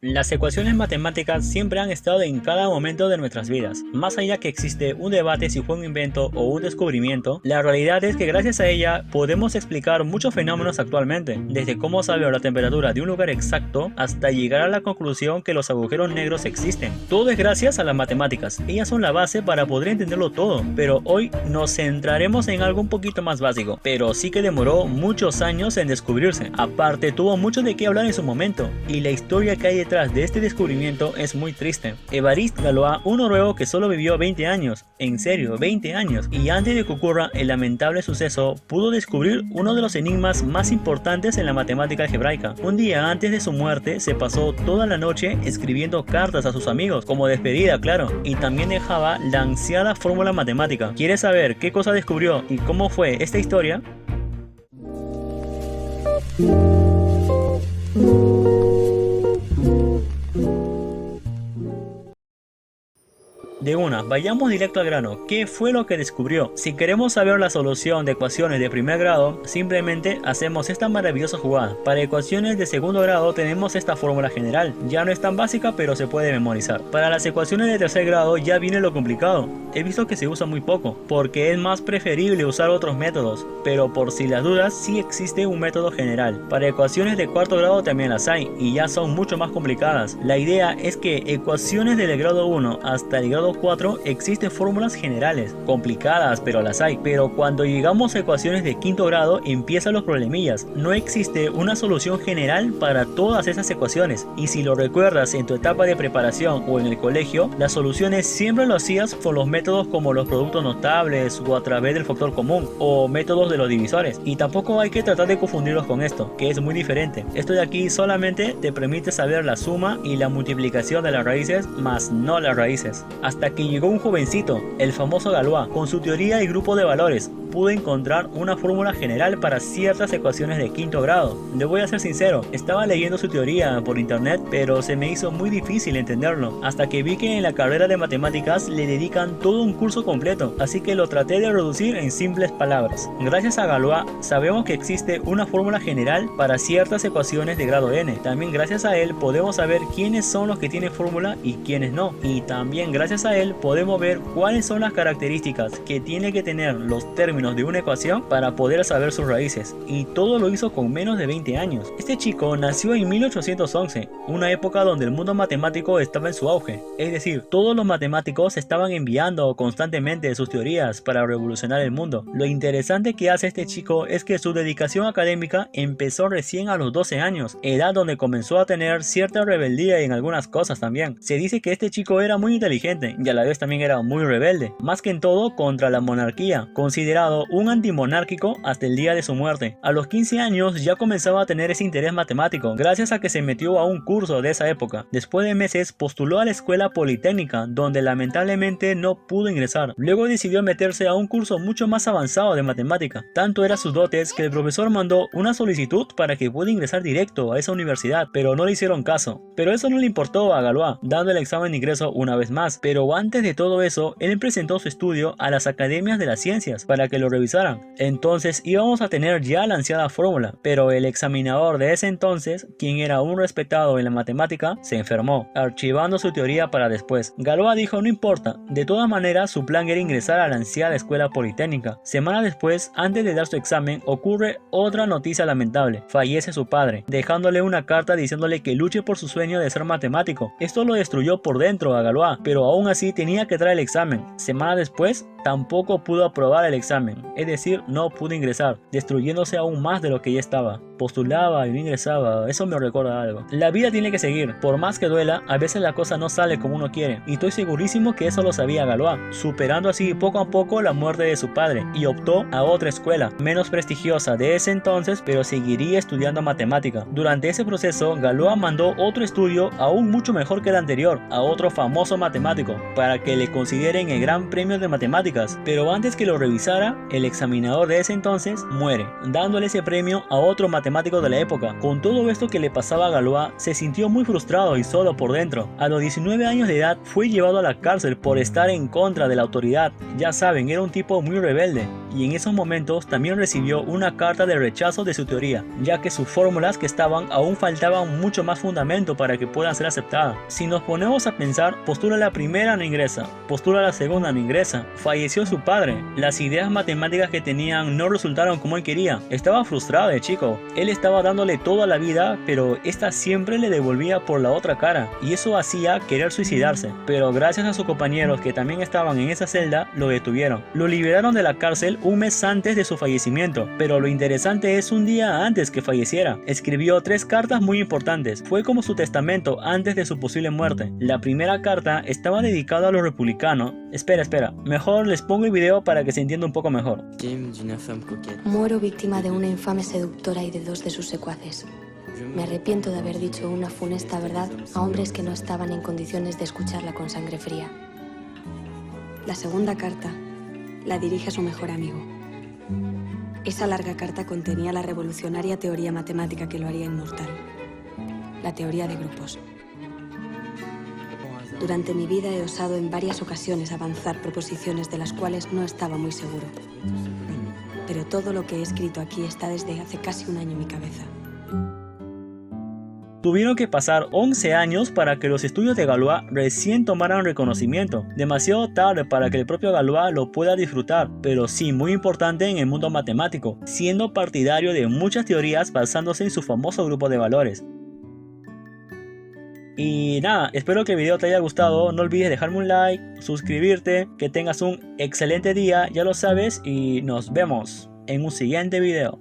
Las ecuaciones matemáticas siempre han estado en cada momento de nuestras vidas. Más allá que existe un debate si fue un invento o un descubrimiento, la realidad es que gracias a ella podemos explicar muchos fenómenos actualmente, desde cómo saber la temperatura de un lugar exacto hasta llegar a la conclusión que los agujeros negros existen. Todo es gracias a las matemáticas. Ellas son la base para poder entenderlo todo, pero hoy nos centraremos en algo un poquito más básico, pero sí que demoró muchos años en descubrirse. Aparte, tuvo mucho de qué hablar en su momento, y la historia que hay detrás de este descubrimiento es muy triste. Évariste Galois, un noruego que solo vivió 20 años, en serio, 20 años, y antes de que ocurra el lamentable suceso, pudo descubrir uno de los enigmas más importantes en la matemática algebraica. Un día antes de su muerte, se pasó toda la noche escribiendo cartas a sus amigos, como despedida, claro, y también dejaba la ansiada fórmula matemática. ¿Quieres saber qué cosa descubrió y cómo fue esta historia? De una, vayamos directo al grano. ¿Qué fue lo que descubrió? Si queremos saber la solución de ecuaciones de primer grado, simplemente hacemos esta maravillosa jugada. Para ecuaciones de segundo grado tenemos esta fórmula general. Ya no es tan básica, pero se puede memorizar. Para las ecuaciones de tercer grado ya viene lo complicado. He visto que se usa muy poco, porque es más preferible usar otros métodos, pero por si las dudas sí existe un método general. Para ecuaciones de cuarto grado también las hay, y ya son mucho más complicadas. La idea es que ecuaciones del grado 1 hasta el grado 4 existen fórmulas generales, complicadas pero las hay, pero cuando llegamos a ecuaciones de quinto grado empiezan los problemillas. No existe una solución general para todas esas ecuaciones, y si lo recuerdas en tu etapa de preparación o en el colegio, las soluciones siempre lo hacías con los métodos como los productos notables o a través del factor común o métodos de los divisores, y tampoco hay que tratar de confundirlos con esto, que es muy diferente. Esto de aquí solamente te permite saber la suma y la multiplicación de las raíces, más no las raíces. Hasta que llegó un jovencito, el famoso Galois, con su teoría y grupo de valores, pudo encontrar una fórmula general para ciertas ecuaciones de quinto grado. Le voy a ser sincero, estaba leyendo su teoría por internet, pero se me hizo muy difícil entenderlo, hasta que vi que en la carrera de matemáticas le dedican todo un curso completo, así que lo traté de reducir en simples palabras. Gracias a Galois sabemos que existe una fórmula general para ciertas ecuaciones de grado n. También gracias a él podemos saber quiénes son los que tienen fórmula y quiénes no, y también gracias a él podemos ver cuáles son las características que tiene que tener los términos de una ecuación para poder saber sus raíces, y todo lo hizo con menos de 20 años. Este chico nació en 1811, una época donde el mundo matemático estaba en su auge, es decir, todos los matemáticos estaban enviando constantemente sus teorías para revolucionar el mundo. Lo interesante que hace este chico es que su dedicación académica empezó recién a los 12 años, edad donde comenzó a tener cierta rebeldía en algunas cosas también. Se dice que este chico era muy inteligente y a la vez también era muy rebelde, más que en todo contra la monarquía, considerado un antimonárquico hasta el día de su muerte. A los 15 años ya comenzaba a tener ese interés matemático, gracias a que se metió a un curso de esa época. Después de meses postuló a la escuela politécnica, donde lamentablemente no pudo ingresar. Luego decidió meterse a un curso mucho más avanzado de matemática. Tanto era sus dotes que el profesor mandó una solicitud para que pudiera ingresar directo a esa universidad, pero no le hicieron caso. Pero eso no le importó a Galois, dando el examen de ingreso una vez más. Pero antes de todo eso, él presentó su estudio a las academias de las ciencias para que lo revisaran. Entonces íbamos a tener ya la ansiada fórmula, pero el examinador de ese entonces, quien era un respetado en la matemática, se enfermó, archivando su teoría para después. Galois dijo: no importa, de todas maneras su plan era ingresar a la ansiada escuela politécnica. Semanas después, antes de dar su examen, ocurre otra noticia lamentable: fallece su padre, dejándole una carta diciéndole que luche por su sueño de ser matemático. Esto lo destruyó por dentro a Galois, pero aún así tenía que traer el examen. Semanas después, tampoco pudo aprobar el examen, es decir, no pudo ingresar, destruyéndose aún más de lo que ya estaba. Postulaba y no ingresaba, eso me recuerda algo. La vida tiene que seguir, por más que duela, a veces la cosa no sale como uno quiere, y estoy segurísimo que eso lo sabía Galois, superando así poco a poco la muerte de su padre, y optó a otra escuela, menos prestigiosa de ese entonces, pero seguiría estudiando matemática. Durante ese proceso, Galois mandó otro estudio aún mucho mejor que el anterior, a otro famoso matemático, para que le consideren el gran premio de matemáticas, pero antes que lo revisara, el examinador de ese entonces muere, dándole ese premio a otro matemático de la época. Con todo esto que le pasaba a Galois, se sintió muy frustrado y solo por dentro. A los 19 años de edad fue llevado a la cárcel por estar en contra de la autoridad. Ya saben, era un tipo muy rebelde. y en esos momentos también recibió una carta de rechazo de su teoría, ya que sus fórmulas que estaban aún faltaban mucho más fundamento para que puedan ser aceptadas. Si nos ponemos a pensar, postula la primera no ingresa, postula la segunda no ingresa, falleció su padre, las ideas matemáticas que tenían no resultaron como él quería, estaba frustrado el chico, él estaba dándole toda la vida, pero esta siempre le devolvía por la otra cara, y eso hacía querer suicidarse, pero gracias a sus compañeros que también estaban en esa celda, lo detuvieron. Lo liberaron de la cárcel un mes antes de su fallecimiento, pero lo interesante es un día antes que falleciera. Escribió 3 cartas muy importantes, fue como su testamento antes de su posible muerte. La primera carta estaba dedicada a los republicanos. Espera, mejor les pongo el video para que se entienda un poco mejor. Muero víctima de una infame seductora y de 2 de sus secuaces. Me arrepiento de haber dicho una funesta verdad a hombres que no estaban en condiciones de escucharla con sangre fría. La segunda carta la dirige a su mejor amigo. Esa larga carta contenía la revolucionaria teoría matemática que lo haría inmortal. La teoría de grupos. Durante mi vida he osado en varias ocasiones avanzar proposiciones de las cuales no estaba muy seguro. Pero todo lo que he escrito aquí está desde hace casi un año en mi cabeza. Tuvieron que pasar 11 años para que los estudios de Galois recién tomaran reconocimiento. Demasiado tarde para que el propio Galois lo pueda disfrutar, pero sí muy importante en el mundo matemático, siendo partidario de muchas teorías basándose en su famoso grupo de valores. Y nada, espero que el video te haya gustado, no olvides dejarme un like, suscribirte, que tengas un excelente día, ya lo sabes, y nos vemos en un siguiente video.